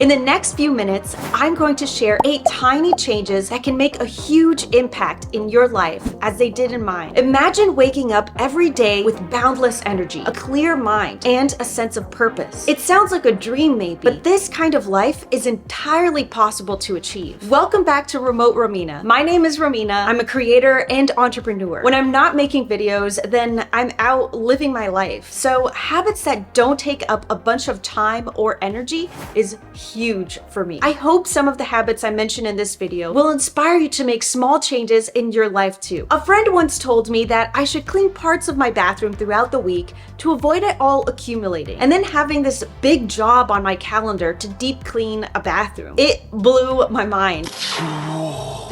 In the next few minutes, I'm going to share 8 tiny changes that can make a huge impact in your life as they did in mine. Imagine waking up every day with boundless energy, a clear mind, and a sense of purpose. It sounds like a dream maybe, but this kind of life is entirely possible to achieve. Welcome back to Remote Romina. My name is Romina. I'm a creator and entrepreneur. When I'm not making videos, then I'm out living my life. So habits that don't take up a bunch of time or energy is huge for me. I hope some of the habits I mention in this video will inspire you to make small changes in your life too. A friend once told me that I should clean parts of my bathroom throughout the week to avoid it all accumulating, and then having this big job on my calendar to deep clean a bathroom. It blew my mind.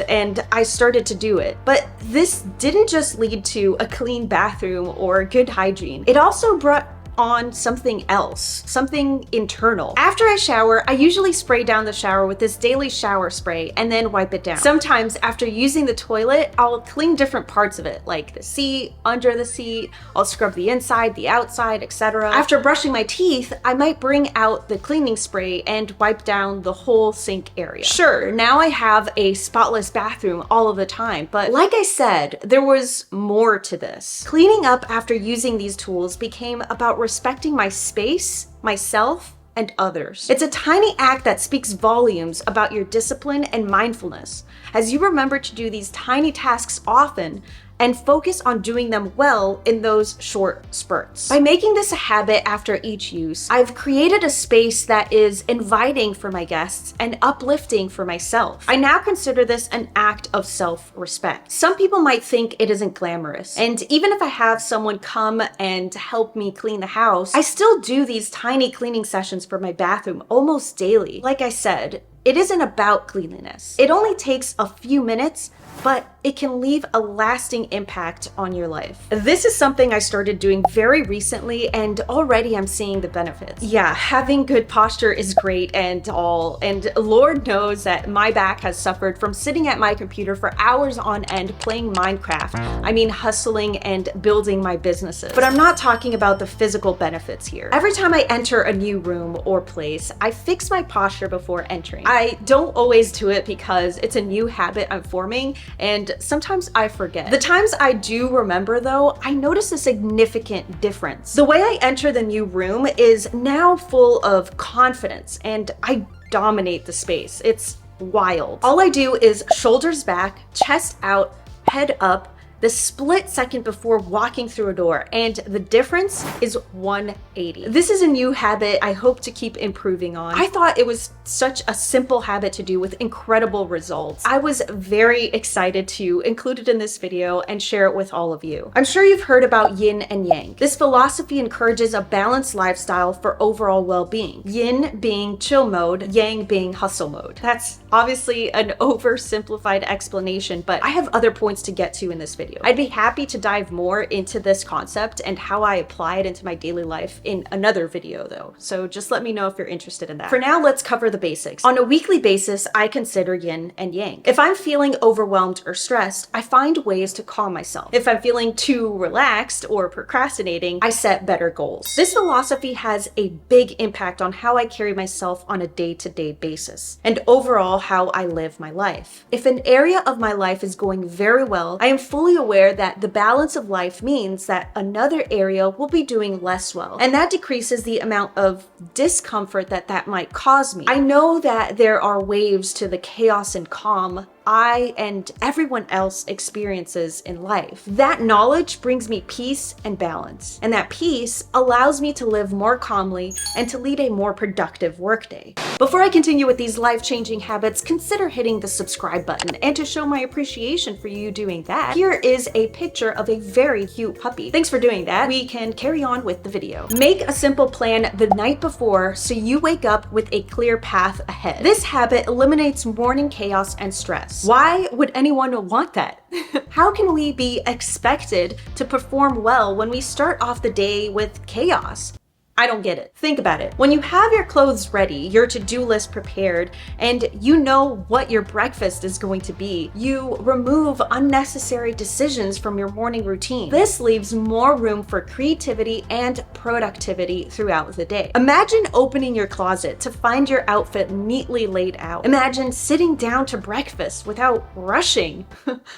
And I started to do it. But this didn't just lead to a clean bathroom or good hygiene. It also brought on something else, something internal. After I shower, I usually spray down the shower with this daily shower spray and then wipe it down. Sometimes after using the toilet, I'll clean different parts of it, like the seat, under the seat, I'll scrub the inside, the outside, etc. After brushing my teeth, I might bring out the cleaning spray and wipe down the whole sink area. Sure, now I have a spotless bathroom all of the time, but like I said, there was more to this. Cleaning up after using these tools became about respecting my space, myself, and others. It's a tiny act that speaks volumes about your discipline and mindfulness, as you remember to do these tiny tasks often and focus on doing them well in those short spurts. By making this a habit after each use, I've created a space that is inviting for my guests and uplifting for myself. I now consider this an act of self-respect. Some people might think it isn't glamorous, and even if I have someone come and help me clean the house, I still do these tiny cleaning sessions for my bathroom almost daily. Like I said, it isn't about cleanliness. It only takes a few minutes, but it can leave a lasting impact on your life. This is something I started doing very recently, and already I'm seeing the benefits. Yeah, having good posture is great and all, and Lord knows that my back has suffered from sitting at my computer for hours on end playing Minecraft. I mean, hustling and building my businesses. But I'm not talking about the physical benefits here. Every time I enter a new room or place, I fix my posture before entering. I don't always do it because it's a new habit I'm forming, and sometimes I forget. The times I do remember though, I notice a significant difference. The way I enter the new room is now full of confidence, and I dominate the space. It's wild. All I do is shoulders back, chest out, head up, the split second before walking through a door, and the difference is 180. This is a new habit I hope to keep improving on. I thought it was such a simple habit to do with incredible results. I was very excited to include it in this video and share it with all of you. I'm sure you've heard about yin and yang. This philosophy encourages a balanced lifestyle for overall well-being. Yin being chill mode, yang being hustle mode. That's obviously an oversimplified explanation, but I have other points to get to in this video. I'd be happy to dive more into this concept and how I apply it into my daily life in another video though, so just let me know if you're interested in that. For now, let's cover the basics. On a weekly basis, I consider yin and yang. If I'm feeling overwhelmed or stressed, I find ways to calm myself. If I'm feeling too relaxed or procrastinating, I set better goals. This philosophy has a big impact on how I carry myself on a day-to-day basis, and overall how I live my life. If an area of my life is going very well, I am fully aware that the balance of life means that another area will be doing less well, and that decreases the amount of discomfort that might cause me. I know that there are waves to the chaos and calm I and everyone else experiences in life. That knowledge brings me peace and balance, and that peace allows me to live more calmly and to lead a more productive workday. Before I continue with these life-changing habits, consider hitting the subscribe button, and to show my appreciation for you doing that, here is a picture of a very cute puppy. Thanks for doing that. We can carry on with the video. Make a simple plan the night before so you wake up with a clear path ahead. This habit eliminates morning chaos and stress. Why would anyone want that? How can we be expected to perform well when we start off the day with chaos? I don't get it. Think about it. When you have your clothes ready, your to-do list prepared, and you know what your breakfast is going to be, you remove unnecessary decisions from your morning routine. This leaves more room for creativity and productivity throughout the day. Imagine opening your closet to find your outfit neatly laid out. Imagine sitting down to breakfast without rushing.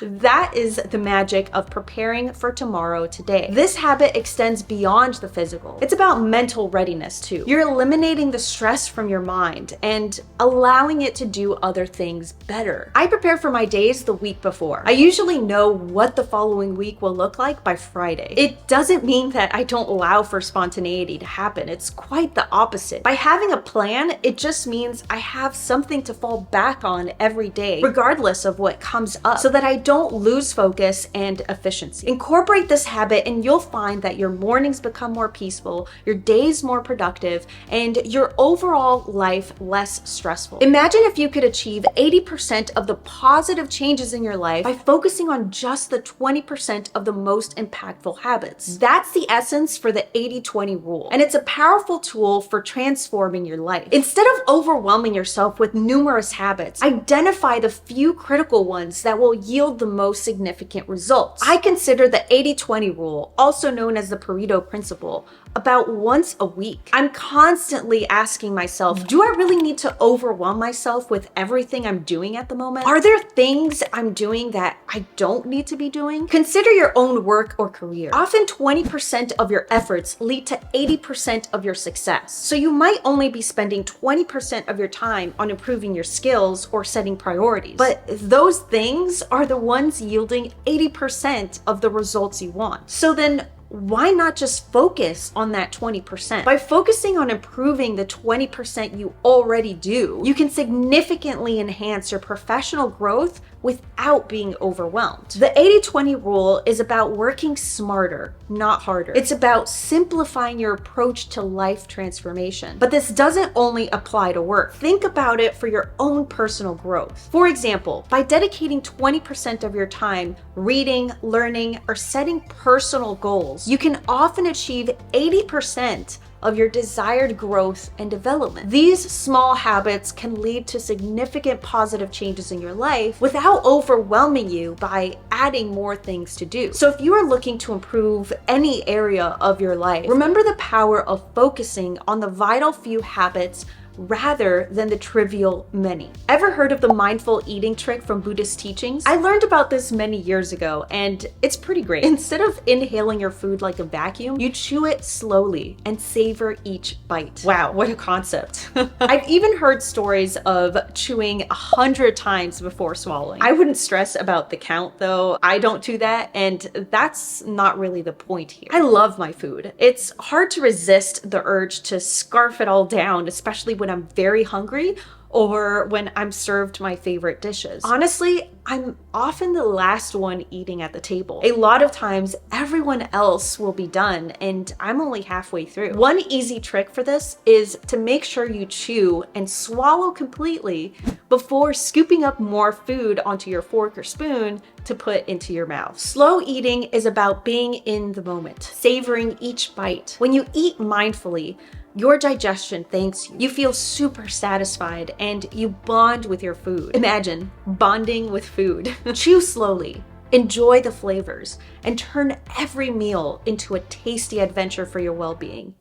That is the magic of preparing for tomorrow today. This habit extends beyond the physical. It's about mental readiness too. You're eliminating the stress from your mind and allowing it to do other things better. I prepare for my days the week before. I usually know what the following week will look like by Friday. It doesn't mean that I don't allow for spontaneity to happen. It's quite the opposite. By having a plan, it just means I have something to fall back on every day, regardless of what comes up, so that I don't lose focus and efficiency. Incorporate this habit and you'll find that your mornings become more peaceful, your days more productive, and your overall life less stressful. Imagine if you could achieve 80% of the positive changes in your life by focusing on just the 20% of the most impactful habits. That's the essence for the 80-20 rule, and it's a powerful tool for transforming your life. Instead of overwhelming yourself with numerous habits, identify the few critical ones that will yield the most significant results. I consider the 80-20 rule, also known as the Pareto principle, about once a week. I'm constantly asking myself, do I really need to overwhelm myself with everything I'm doing at the moment? Are there things I'm doing that I don't need to be doing? Consider your own work or career. Often 20% of your efforts lead to 80% of your success. So you might only be spending 20% of your time on improving your skills or setting priorities. But those things are the ones yielding 80% of the results you want. So then why not just focus on that 20%? By focusing on improving the 20% you already do, you can significantly enhance your professional growth without being overwhelmed. The 80-20 rule is about working smarter, not harder. It's about simplifying your approach to life transformation. But this doesn't only apply to work. Think about it for your own personal growth. For example, by dedicating 20% of your time reading, learning, or setting personal goals, you can often achieve 80% of your desired growth and development. These small habits can lead to significant positive changes in your life without overwhelming you by adding more things to do. So if you are looking to improve any area of your life, remember the power of focusing on the vital few habits rather than the trivial many. Ever heard of the mindful eating trick from Buddhist teachings? I learned about this many years ago, and it's pretty great. Instead of inhaling your food like a vacuum, you chew it slowly and savor each bite. Wow, what a concept. I've even heard stories of chewing 100 times before swallowing. I wouldn't stress about the count though. I don't do that, and that's not really the point here. I love my food. It's hard to resist the urge to scarf it all down, especially when I'm very hungry or when I'm served my favorite dishes. Honestly, I'm often the last one eating at the table. A lot of times, everyone else will be done and I'm only halfway through. One easy trick for this is to make sure you chew and swallow completely before scooping up more food onto your fork or spoon to put into your mouth. Slow eating is about being in the moment, savoring each bite. When you eat mindfully, your digestion thanks you. You feel super satisfied and you bond with your food. Imagine bonding with food. Chew slowly, enjoy the flavors, and turn every meal into a tasty adventure for your well-being.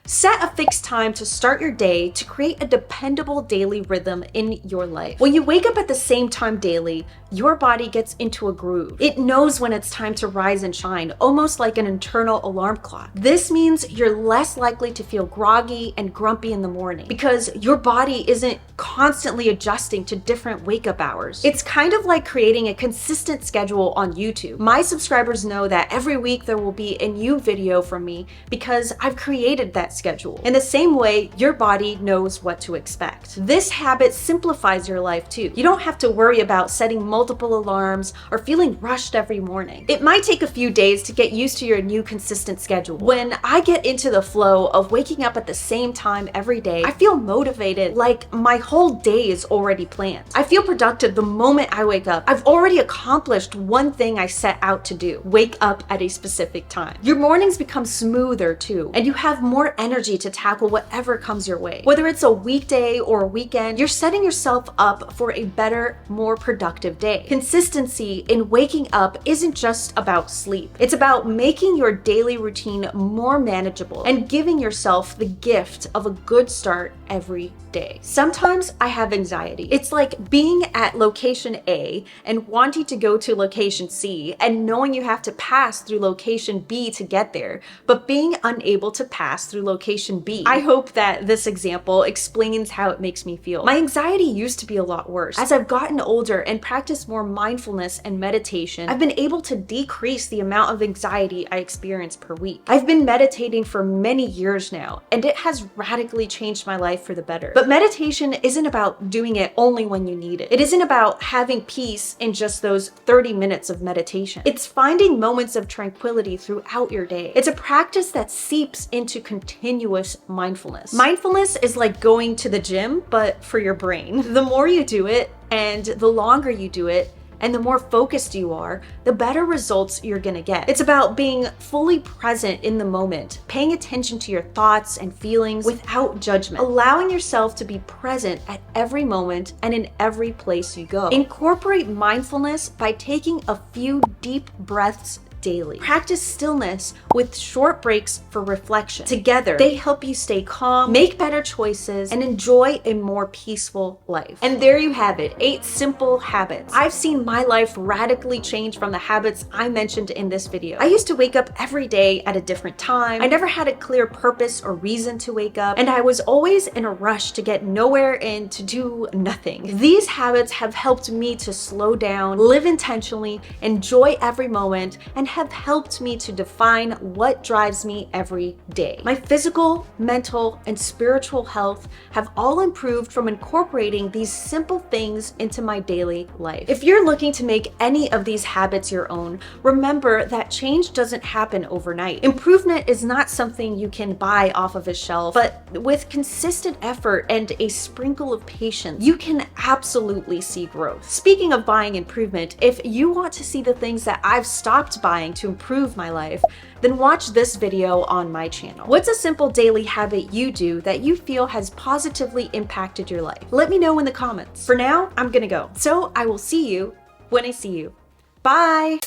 Set a fixed time to start your day to create a dependable daily rhythm in your life. When you wake up at the same time daily, your body gets into a groove. It knows when it's time to rise and shine, almost like an internal alarm clock. This means you're less likely to feel groggy and grumpy in the morning because your body isn't constantly adjusting to different wake-up hours. It's kind of like creating a consistent schedule on YouTube. My subscribers know that every week there will be a new video from me because I've created that schedule. In the same way, your body knows what to expect. This habit simplifies your life too. You don't have to worry about setting multiple alarms or feeling rushed every morning. It might take a few days to get used to your new consistent schedule. When I get into the flow of waking up at the same time every day, I feel motivated, like my whole whole day is already planned. I feel productive the moment I wake up. I've already accomplished one thing I set out to do: wake up at a specific time. Your mornings become smoother too, and you have more energy to tackle whatever comes your way. Whether it's a weekday or a weekend, you're setting yourself up for a better, more productive day. Consistency in waking up isn't just about sleep. It's about making your daily routine more manageable and giving yourself the gift of a good start every day. Sometimes I have anxiety. It's like being at location A and wanting to go to location C and knowing you have to pass through location B to get there, but being unable to pass through location B. I hope that this example explains how it makes me feel. My anxiety used to be a lot worse. As I've gotten older and practiced more mindfulness and meditation, I've been able to decrease the amount of anxiety I experience per week. I've been meditating for many years now, and it has radically changed my life for the better. But meditation isn't about doing it only when you need it. It isn't about having peace in just those 30 minutes of meditation. It's finding moments of tranquility throughout your day. It's a practice that seeps into continuous mindfulness. Mindfulness is like going to the gym, but for your brain. The more you do it, and the longer you do it, and the more focused you are, the better results you're gonna get. It's about being fully present in the moment, paying attention to your thoughts and feelings without judgment, allowing yourself to be present at every moment and in every place you go. Incorporate mindfulness by taking a few deep breaths daily. Practice stillness with short breaks for reflection. Together, they help you stay calm, make better choices, and enjoy a more peaceful life. And there you have it, 8 simple habits. I've seen my life radically change from the habits I mentioned in this video. I used to wake up every day at a different time. I never had a clear purpose or reason to wake up, and I was always in a rush to get nowhere and to do nothing. These habits have helped me to slow down, live intentionally, enjoy every moment, and have helped me to define what drives me every day. My physical, mental, and spiritual health have all improved from incorporating these simple things into my daily life. If you're looking to make any of these habits your own, remember that change doesn't happen overnight. Improvement is not something you can buy off of a shelf, but with consistent effort and a sprinkle of patience, you can absolutely see growth. Speaking of buying improvement, if you want to see the things that I've stopped buying to improve my life, then watch this video on my channel. What's a simple daily habit you do that you feel has positively impacted your life? Let me know in the comments. For now, I'm gonna go. So I will see you when I see you. Bye!